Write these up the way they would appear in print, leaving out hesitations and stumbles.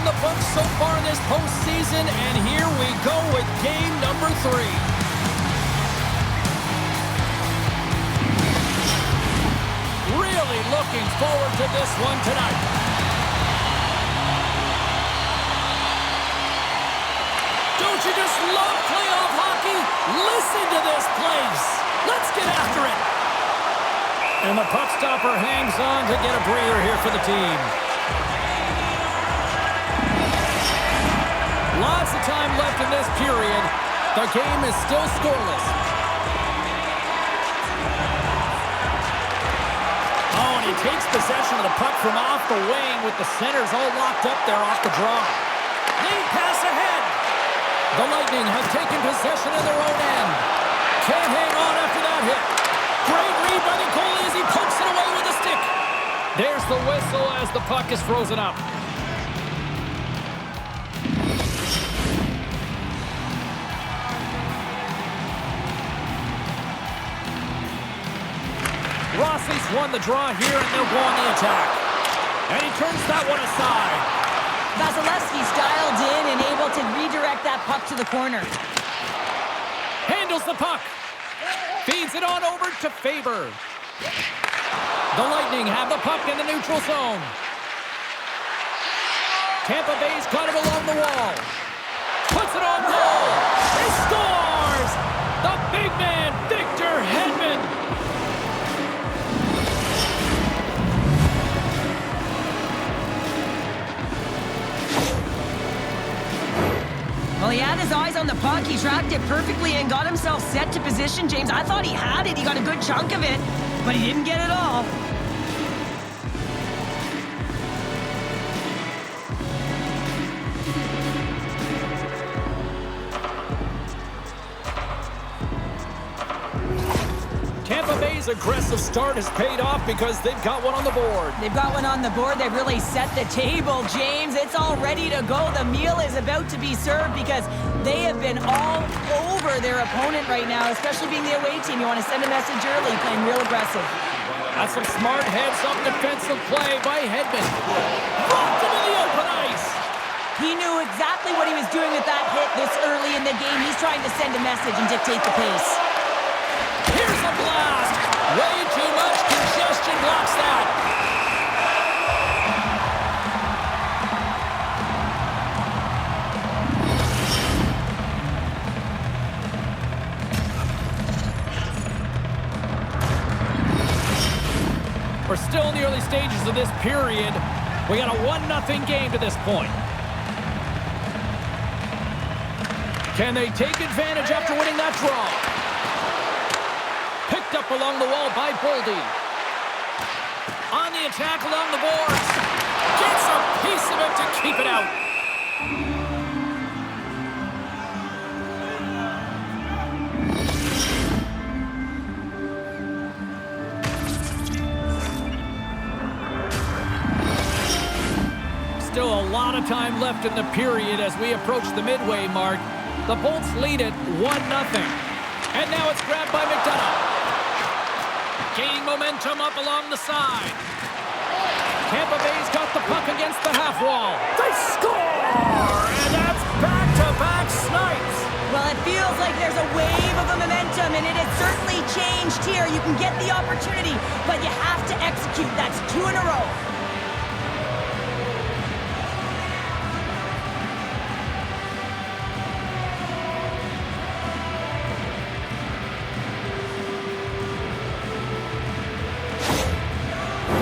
the books so far this postseason, and here we go with game number 3. Really looking forward to this one tonight. Don't you just love playoff hockey? Listen to this place. Let's get after it. And the puck stopper hangs on to get a breather here for the team. Lots of time left in this period. The game is still scoreless. Oh, and he takes possession of the puck from off the wing with the centers all locked up there off the draw. Lead pass ahead. The Lightning have taken possession of their own end. Can't hang on after that hit. Great read by the goalie as he pokes it away with a stick. There's the whistle as the puck is frozen up. Rossi's won the draw here, and they'll go on the attack. And he turns that one aside. Vasilevsky's dialed in and able to redirect that puck to the corner. Handles the puck. Feeds it on over to Faber. The Lightning have the puck in the neutral zone. Tampa Bay's got it along the wall. Puts it on goal. He scores! The big man, Victor Hedman. Well, he had his eyes on the puck. He tracked it perfectly and got himself set to position, James. I thought he had it. He got a good chunk of it, but he didn't get it all. Tampa Bay's aggressive start has paid off because they've got one on the board. They've got one on the board. They've really set the table, James. It's all ready to go. The meal is about to be served because they have been all over their opponent right now, especially being the away team. You want to send a message early, playing real aggressive. That's some smart heads-up defensive play by Hedman. Dropped into the open ice. He knew exactly what he was doing with that hit this early in the game. He's trying to send a message and dictate the pace. Here's a blast. Way too much congestion blocks that. We're still in the early stages of this period. We got a 1-0 game to this point. Can they take advantage after winning that draw? Picked up along the wall by Boldy. On the attack along the boards. Gets a piece of it to keep it out. Still a lot of time left in the period as we approach the midway mark. The Bolts lead it 1-0. And now it's grabbed by McDonough. Gaining momentum up along the side. Tampa Bay's got the puck against the half wall. They score! And that's back-to-back snipes. Well, it feels like there's a wave of momentum, and it has certainly changed here. You can get the opportunity, but you have to execute. That's 2 in a row.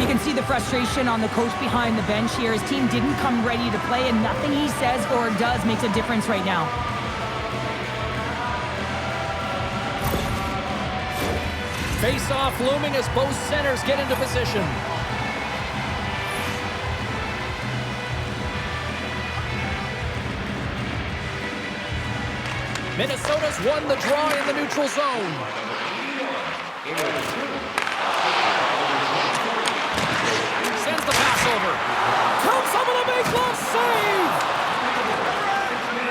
You can see the frustration on the coach behind the bench here. His team didn't come ready to play, and nothing he says or does makes a difference right now. Face-off looming as both centers get into position. Minnesota's won the draw in the neutral zone. Sends the pass over. Comes up with a big glove save!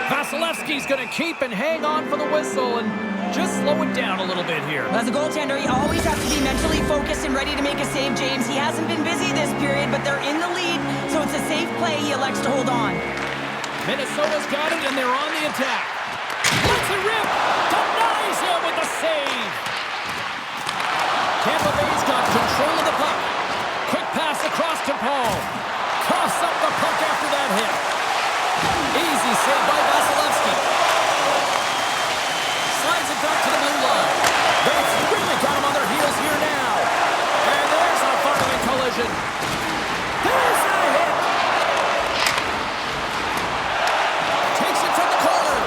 Vasilevsky's going to keep and hang on for the whistle, and just slow it down a little bit here. As a goaltender, you always have to be mentally focused and ready to make a save, James. He hasn't been busy this period, but they're in the lead, so it's a safe play. He elects to hold on. Minnesota's got it, and they're on the attack. Lets it rip! Denies him with the save! Tampa Bay's got control of the puck. Quick pass across to Paul. Coughs up the puck after that hit. Easy save by Vasilevsky. Slides it back to the blue line. They've really got him on their heels here now. And there's a firing collision. There's a hit. Takes it from the corner.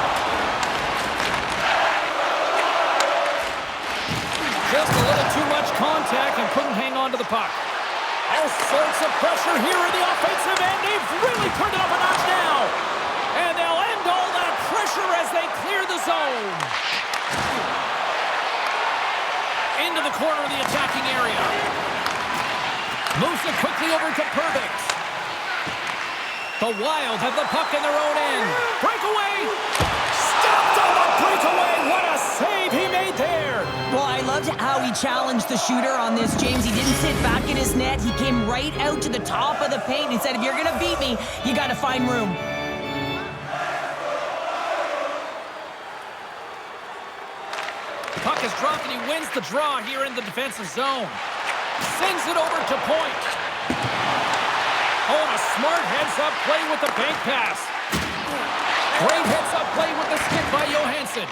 Just a little too much contact and couldn't hang on to the puck. All sorts of pressure here in the offensive end. They've really turned it up a notch now. And they'll end all that pressure as they clear the zone. Into the corner of the attacking area. Moves it quickly over to Perbix. The Wild have the puck in their own end. Breakaway. Stopped on the breakaway. What a save he made there. Well, I loved how he challenged the shooter on this, James. He didn't sit back in his net. He came right out to the top of the paint. He said, if you're going to beat me, you got to find room. Puck is dropped and he wins the draw here in the defensive zone. Sends it over to Point. Oh, and a smart heads-up play with the bank pass. Great heads-up play with the stick by Johansson.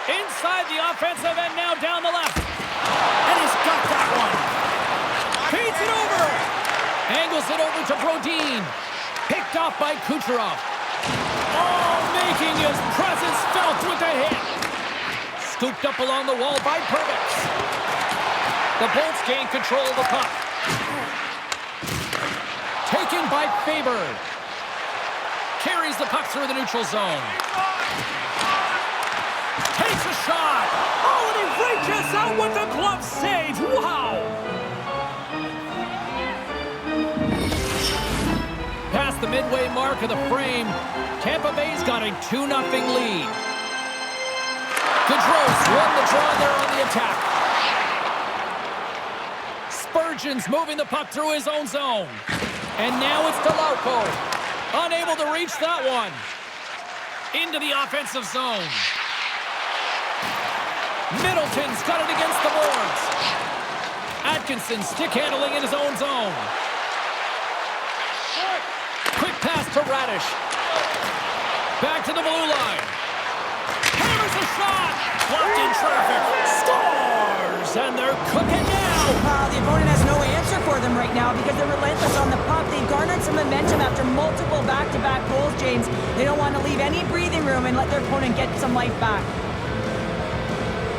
Inside the offensive end now down the left. And he's got that one. Feeds it over. Angles it over to Brodin. Picked off by Kucherov. Oh, making his presence felt with the hit. Scooped up along the wall by Perbix. The Bolts gain control of the puck. Taken by Faber. Carries the puck through the neutral zone. Takes a shot. Oh, and he reaches out with the glove save. Wow. Past the midway mark of the frame, Tampa Bay's got a 2-0 lead. Gaudreau's won the draw there on the attack. Spurgeon's moving the puck through his own zone. And now it's DeLauco. Unable to reach that one. Into the offensive zone. Middleton's got it against the boards. Atkinson stick handling in his own zone. Quick pass to Radish. Back to the blue line. Hammers a shot. Blocked in traffic. Scores! And they're cooking now. The opponent has no answer for them right now because they're relentless on the puck. They've garnered some momentum after multiple back-to-back goals, James. They don't want to leave any breathing room and let their opponent get some life back.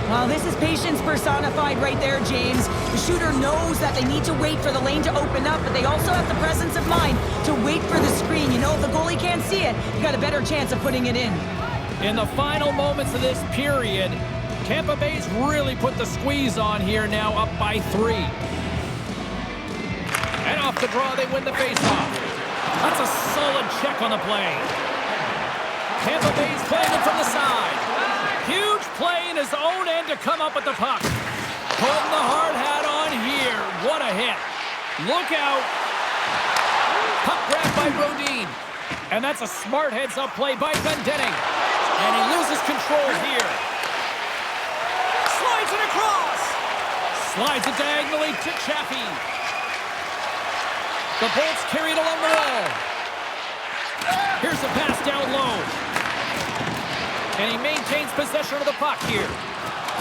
Well, this is patience personified right there, James. The shooter knows that they need to wait for the lane to open up, but they also have the presence of mind to wait for the screen. You know, if the goalie can't see it, you got a better chance of putting it in. In the final moments of this period, Tampa Bay's really put the squeeze on here now, up by 3. And off the draw, they win the faceoff. That's a solid check on the play. Tampa Bay's playing it from the side. Huge play in his own end to come up with the puck. Putting the hard hat on here. What a hit. Look out. Puck grabbed by Brodin. And that's a smart heads-up play by Glendening. And he loses control here. Slides it across. Slides it diagonally to Chaffee. The Bolts carry it along the wall. Here's a pass down low. And he maintains possession of the puck here.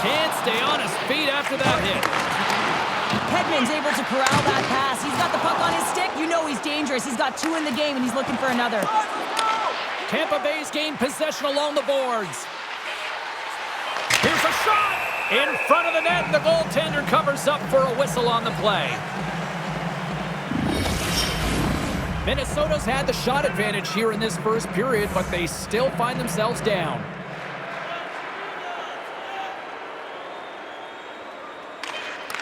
Can't stay on his feet after that hit. Hedman's able to corral that pass. He's got the puck on his stick. You know he's dangerous. He's got 2 in the game, and he's looking for another. Tampa Bay's gained possession along the boards. Here's a shot! In front of the net, the goaltender covers up for a whistle on the play. Minnesota's had the shot advantage here in this first period, but they still find themselves down.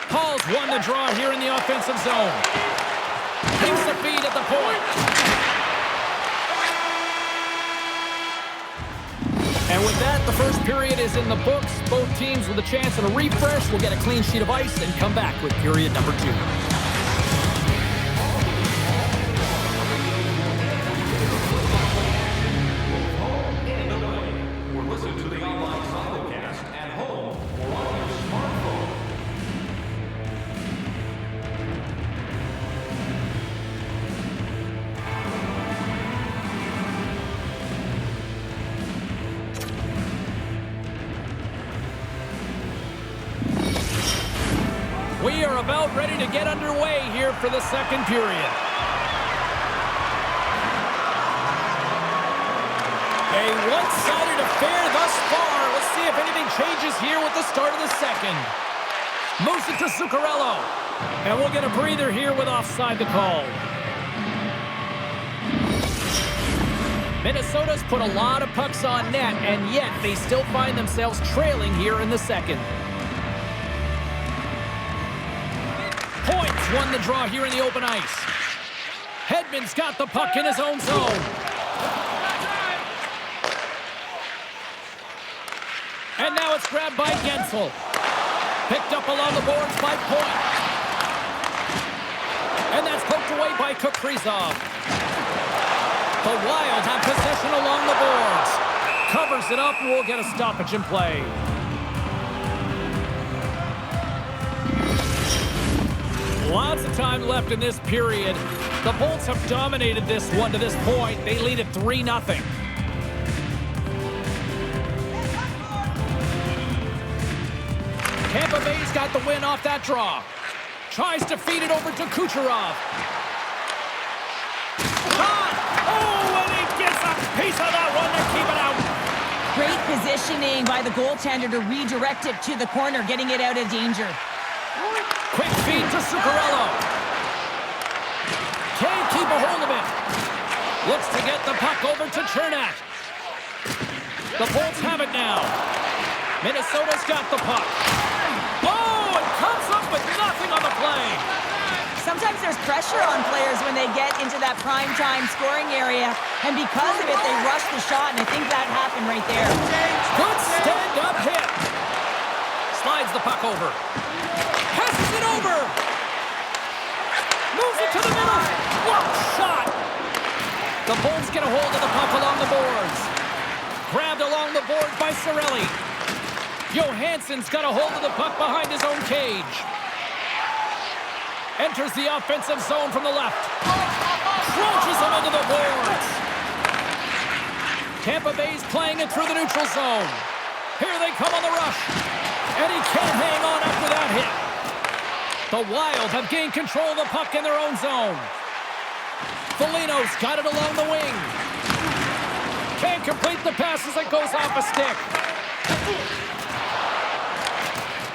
Paul's won the draw here in the offensive zone. Takes the feed at the point. And with that, the first period is in the books. Both teams with a chance at a refresh will get a clean sheet of ice and come back with period number 2. We are about ready to get underway here for the second period. A one-sided affair thus far. Let's see if anything changes here with the start of the second. Moves it to Zuccarello. And we'll get a breather here with offside the call. Minnesota's put a lot of pucks on net, and yet they still find themselves trailing here in the second. Points won the draw here in the open ice. Hedman's got the puck in his own zone. And now it's grabbed by Gensel. Picked up along the boards by Point. And that's poked away by Kaprizov. The Wild have possession along the boards. Covers it up and we'll get a stoppage in play. Lots of time left in this period. The Bolts have dominated this one to this point. They lead it 3-0. Tampa Bay's got the win off that draw. Tries to feed it over to Kucherov. Shot! Oh, and he gets a piece of that one to keep it out. Great positioning by the goaltender to redirect it to the corner, getting it out of danger. Quick feed to Zuccarello. Can't keep a hold of it. Looks to get the puck over to Chernak. The Bolts have it now. Minnesota's got the puck. Oh, it comes up with nothing on the play. Sometimes there's pressure on players when they get into that prime time scoring area, and because of it, they rush the shot, and I think that happened right there. Good stand-up hit. Slides the puck over. Passes it over. Moves it to the middle. What shot. The Bolts get a hold of the puck along the boards. Grabbed along the boards by Cirelli. Johansson's got a hold of the puck behind his own cage. Enters the offensive zone from the left. Crunches him into the boards. Tampa Bay's playing it through the neutral zone. Here they come on the rush. And he can't hang on after that hit. The Wild have gained control of the puck in their own zone. Foligno's got it along the wing. Can't complete the pass as it goes off a stick.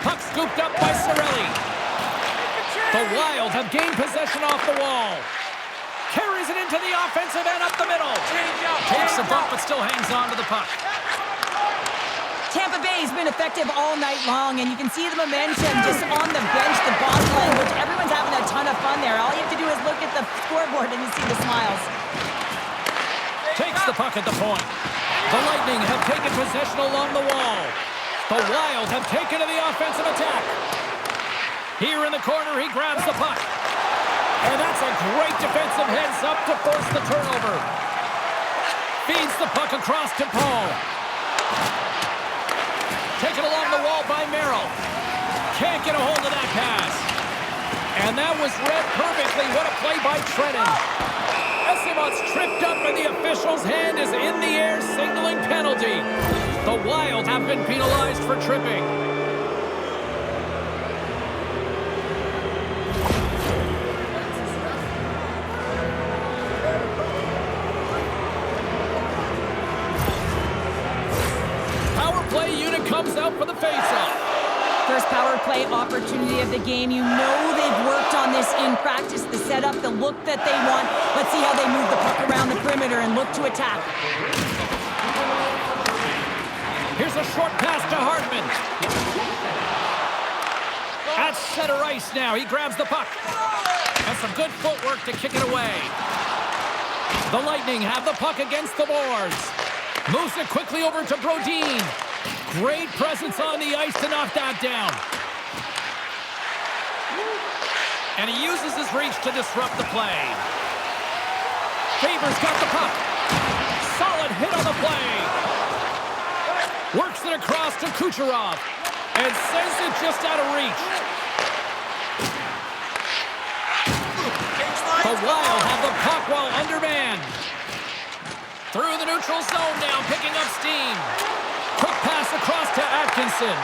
Puck scooped up by Cirelli. The Wild have gained possession off the wall. Carries it into the offensive end up the middle. Takes a bump but still hangs on to the puck. Tampa Bay's been effective all night long, and you can see the momentum just on the bench, the body language. Everyone's having a ton of fun there. All you have to do is look at the scoreboard and you see the smiles. Takes the puck at the point. The Lightning have taken possession along the wall. The Wild have taken to the offensive attack. Here in the corner, he grabs the puck. And that's a great defensive heads-up to force the turnover. Feeds the puck across to Paul. Taken along the wall by Merrill. Can't get a hold of that pass. And that was read perfectly. What a play by Trenton. Esimov's tripped up and the official's hand is in the air signaling penalty. The Wild have been penalized for tripping. Power play unit comes out for the faceoff. First power play opportunity of the game. You know they've worked on this in practice, the setup, the look that they want. Let's see how they move the puck around the perimeter and look to attack. Here's a short pass to Hardman. At center ice now, he grabs the puck. And some good footwork to kick it away. The Lightning have the puck against the boards. Moves it quickly over to Brodin. Great presence on the ice to knock that down. And he uses his reach to disrupt the play. Faber's got the puck. Solid hit on the play. Works it across to Kucherov. And sends it just out of reach. The Wild have the puck while undermanned. Through the neutral zone now, picking up steam. Quick pass across to Atkinson.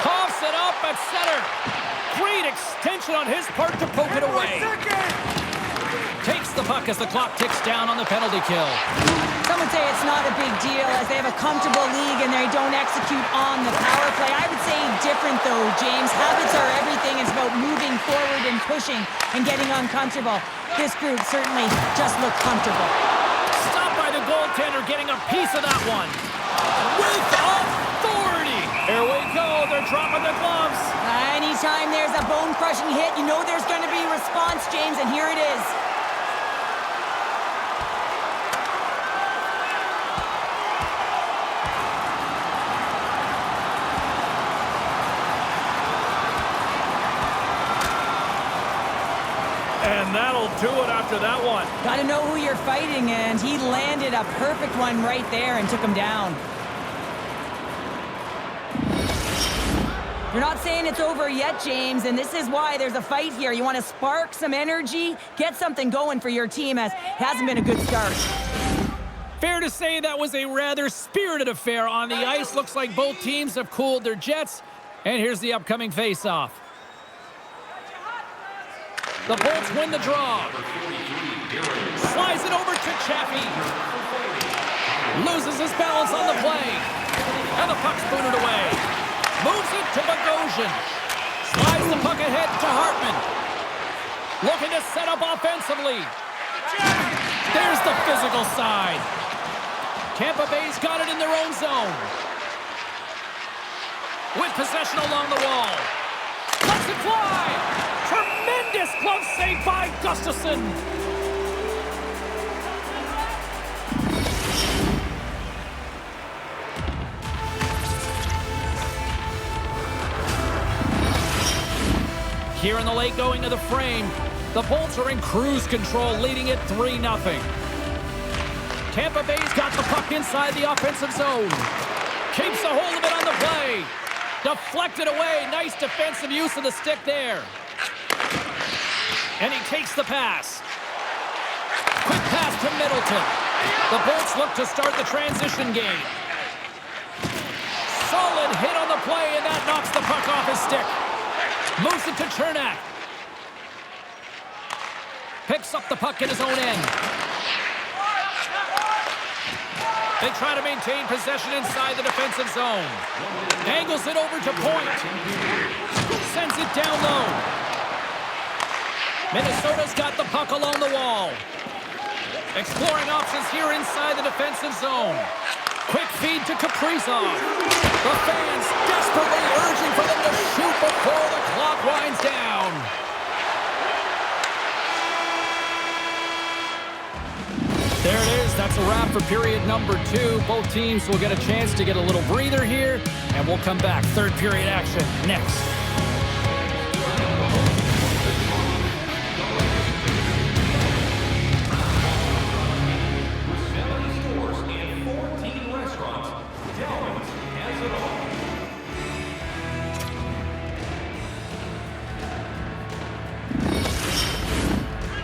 Coughs it up at center. Great extension on his part to poke it away. Takes the puck as the clock ticks down on the penalty kill. Some would say it's not a big deal as they have a comfortable league and they don't execute on the power play. I would say different though, James. Habits are everything. It's about moving forward and pushing and getting uncomfortable. This group certainly just looked comfortable. Stopped by the goaltender, getting a piece of that one. With authority. Here we go. They're dropping the gloves. Anytime there's a bone-crushing hit, you know there's going to be a response, James, and here it is. And that'll do it after that one. Got to know who you're fighting, and he landed a perfect one right there and took him down. You're not saying it's over yet, James, and this is why there's a fight here. You want to spark some energy, get something going for your team as it hasn't been a good start. Fair to say that was a rather spirited affair on the ice. Looks like both teams have cooled their jets. And here's the upcoming face-off. The Bolts win the draw. Slides it over to Chaffee. Loses his balance on the play. And the puck's booted away. Moves it to Bogosian. Slides the puck ahead to Hartman. Looking to set up offensively. There's the physical side. Tampa Bay's got it in their own zone. With possession along the wall. Lets it fly. Tremendous glove save by Gustafsson. Here in the late going to the frame, the Bolts are in cruise control, leading it 3-0. Tampa Bay's got the puck inside the offensive zone. Keeps a hold of it on the play. Deflected away. Nice defensive use of the stick there. And he takes the pass. Quick pass to Middleton. The Bolts look to start the transition game. Solid hit on the play, and that knocks the puck off his stick. Moves it to Chernak. Picks up the puck in his own end. They try to maintain possession inside the defensive zone. Angles it over to Point. Sends it down low. Minnesota's got the puck along the wall. Exploring options here inside the defensive zone. Quick feed to Kaprizov. The fans desperately urging for them to shoot before the clock winds down. There it is. That's a wrap for period number 2. Both teams will get a chance to get a little breather here, and we'll come back. Third period action next.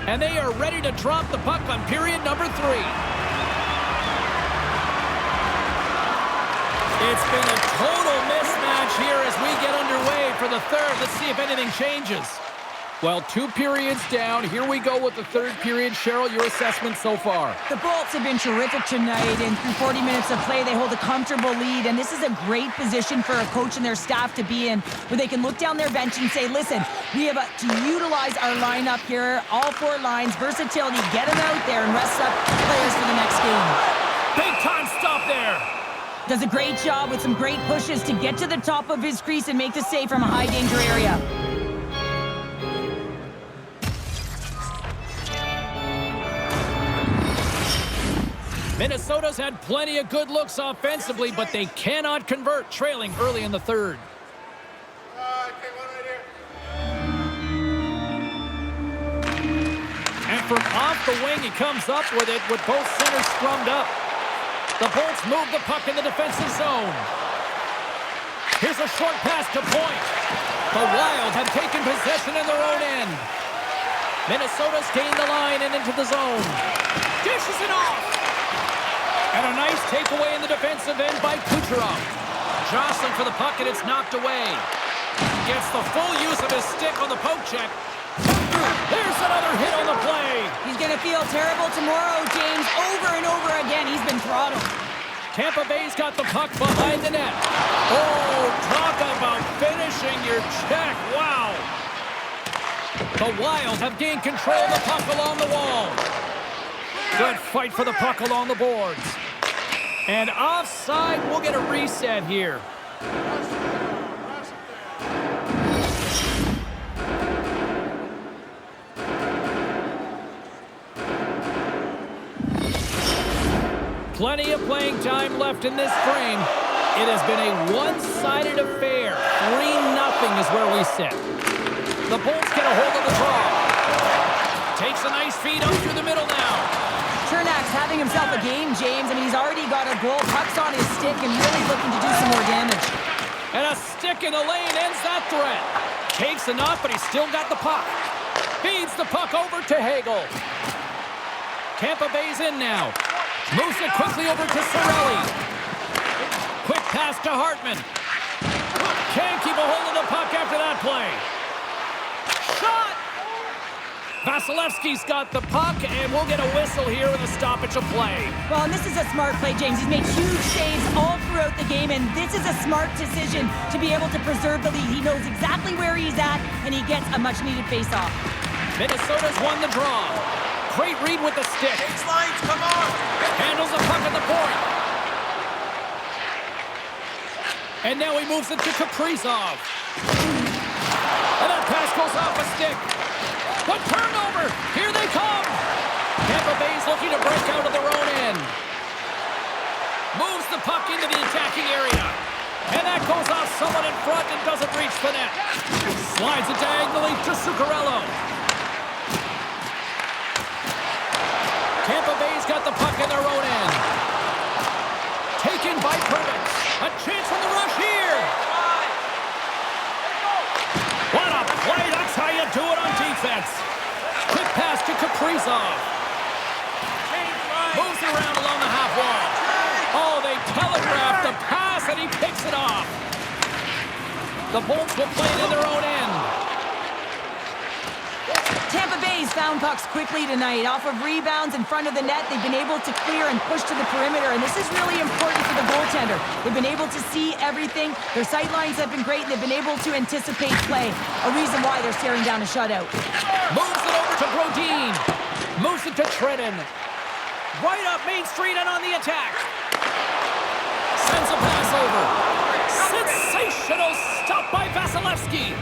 And they are ready to drop the puck on period number 3. It's been a total mismatch here as we get underway for the third. Let's see if anything changes. Well, 2 periods down. Here we go with the third period. Cheryl, your assessment so far? The Bolts have been terrific tonight, and through 40 minutes of play, they hold a comfortable lead, and this is a great position for a coach and their staff to be in, where they can look down their bench and say, listen, we have to utilize our lineup here, all 4 lines, versatility, get them out there and rest up players for the next game. Big time stop there. Does a great job with some great pushes to get to the top of his crease and make the save from a high-danger area. Minnesota's had plenty of good looks offensively, but they cannot convert, trailing early in the third. And from off the wing, he comes up with it with both centers scrummed up. The Bolts move the puck in the defensive zone. Here's a short pass to point. The Wild have taken possession in their own end. Minnesota's gained the line and into the zone. Dishes it off. And a nice takeaway in the defensive end by Kucherov. Jostling for the puck, and it's knocked away. Gets the full use of his stick on the poke check. There's another hit on the play. He's going to feel terrible tomorrow, James. Over and over again, he's been throttled. Tampa Bay's got the puck behind the net. Oh, talk about finishing your check. Wow. The Wild have gained control of the puck along the wall. Good fight for the puck along the boards. And offside, we'll get a reset here. Plenty of playing time left in this frame. It has been a one-sided affair. 3-0 is where we sit. The Bolts get a hold of the draw. Takes a nice feed up through the middle now. Chernak's having himself a game, James. I mean, he's already got a goal. Puck's on his stick and really looking to do some more damage. And a stick in the lane ends that threat. Takes enough, but he's still got the puck. Feeds the puck over to Hagel. Tampa Bay's in now. Moves it quickly over to Cirelli. Quick pass to Hartman. Can't keep a hold of the puck after that play. Shot! Vasilevsky's got the puck, and we'll get a whistle here with a stoppage of play. Well, and this is a smart play, James. He's made huge saves all throughout the game, and this is a smart decision to be able to preserve the lead. He knows exactly where he's at, and he gets a much-needed face-off. Minnesota's won the draw. Great read with the stick. Takes lines, come on! Handles the puck at the point. And now he moves it to Kaprizov. And that pass goes off a stick. The turnover! Here they come! Tampa Bay's looking to break out of their own end. Moves the puck into the attacking area. And that goes off someone in front and doesn't reach the net. Slides it diagonally to Zuccarello. Tampa Bay's got the puck in their own end. Taken by Pervix. A chance from the rush here. What a play. That's how you do it on defense. Quick pass to Kaprizov. Moves it around along the half wall. Oh, they telegraphed the pass, and he picks it off. The Bolts will play it in their own end. Tampa Bay's found pucks quickly tonight. Off of rebounds in front of the net, they've been able to clear and push to the perimeter, and this is really important for the goaltender. They've been able to see everything. Their sight lines have been great, and they've been able to anticipate play. A reason why they're staring down a shutout. Moves it over to Brodin. Moves it to Trenton. Right up Main Street and on the attack. Sends a pass over. Sensational stop by Vasilevsky.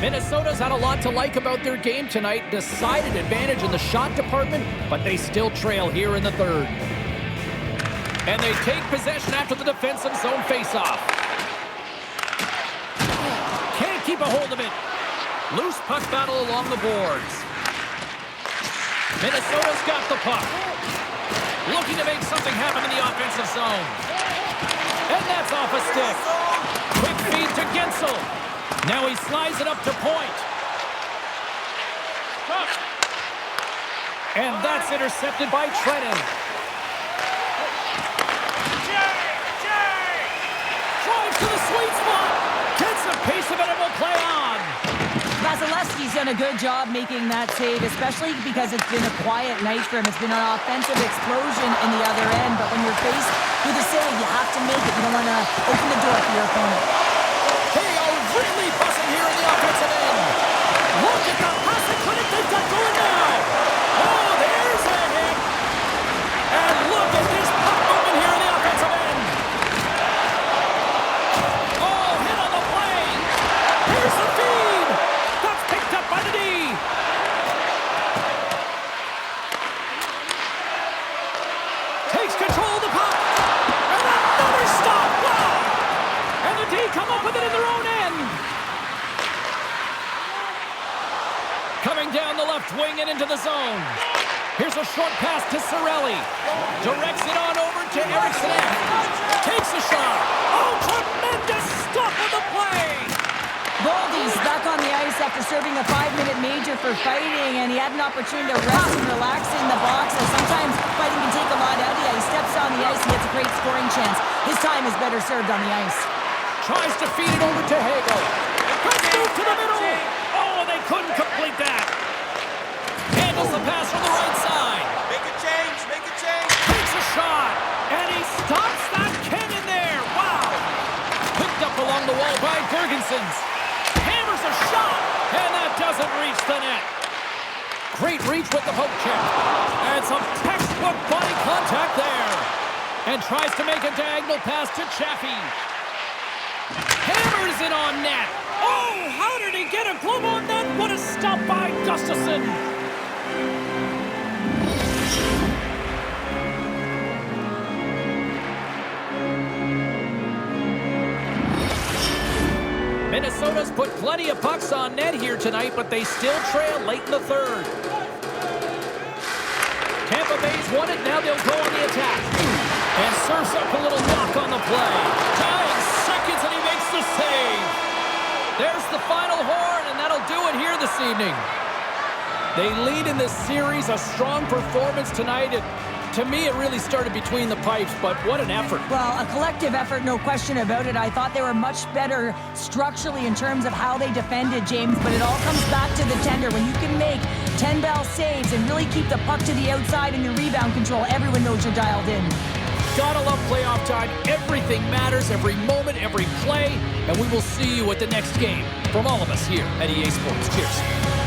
Minnesota's had a lot to like about their game tonight. Decided advantage in the shot department, but they still trail here in the third. And they take possession after the defensive zone faceoff. Can't keep a hold of it. Loose puck battle along the boards. Minnesota's got the puck. Looking to make something happen in the offensive zone. And that's off a stick. Quick feed to Gensel. Now he slides it up to point. And that's intercepted by Trenton. Drives to the sweet spot. Gets a piece of it and will play on. Vasilevsky's done a good job making that save, especially because it's been a quiet night for him. It's been an offensive explosion in the other end, but when you're faced with a save, you have to make it. You don't want to open the door for your opponent. They are really buzzing here in the offensive end. Look at the passing clinic they've got going now. Oh, there's a hit. And look at this puck movement here in the offensive end. Oh, hit on the play. Here's the feed. That's picked up by the D. come up with it in their own end. Coming down the left wing and into the zone. Here's a short pass to Cirelli. Directs it on over to Eriksson. Takes a shot. Oh, tremendous stop of the play. Boldy's back on the ice after serving a 5-minute major for fighting, and he had an opportunity to rest and relax in the box. So sometimes fighting can take a lot out of you. He steps on the ice, he gets a great scoring chance. His time is better served on the ice. Tries to feed it over to Hagel. Let's move to the middle. Oh, they couldn't complete that. Handles the pass from the right side. Make a change, make a change. Takes a shot, and he stops that cannon there. Wow. Picked up along the wall by Girgensons. Hammers a shot, and that doesn't reach the net. Great reach with the poke check. And some textbook body contact there. And tries to make a diagonal pass to Chaffee. Hammers it on net. Oh, how did he get a glove on that? What a stop by Gustafsson. Minnesota's put plenty of pucks on net here tonight, but they still trail late in the third. Tampa Bay's won it, now they'll go on the attack. And serves up a little knock on the play. 9 seconds and he makes the save. There's the final horn, and that'll do it here this evening. They lead in this series, a strong performance tonight. To me, it really started between the pipes, but what an effort. Well, a collective effort, no question about it. I thought they were much better structurally in terms of how they defended, James, but it all comes back to the tender. When you can make 10-bell saves and really keep the puck to the outside in your rebound control, everyone knows you're dialed in. Gotta love playoff time. Everything matters, every moment, every play, and we will see you at the next game. From all of us here at EA Sports. Cheers.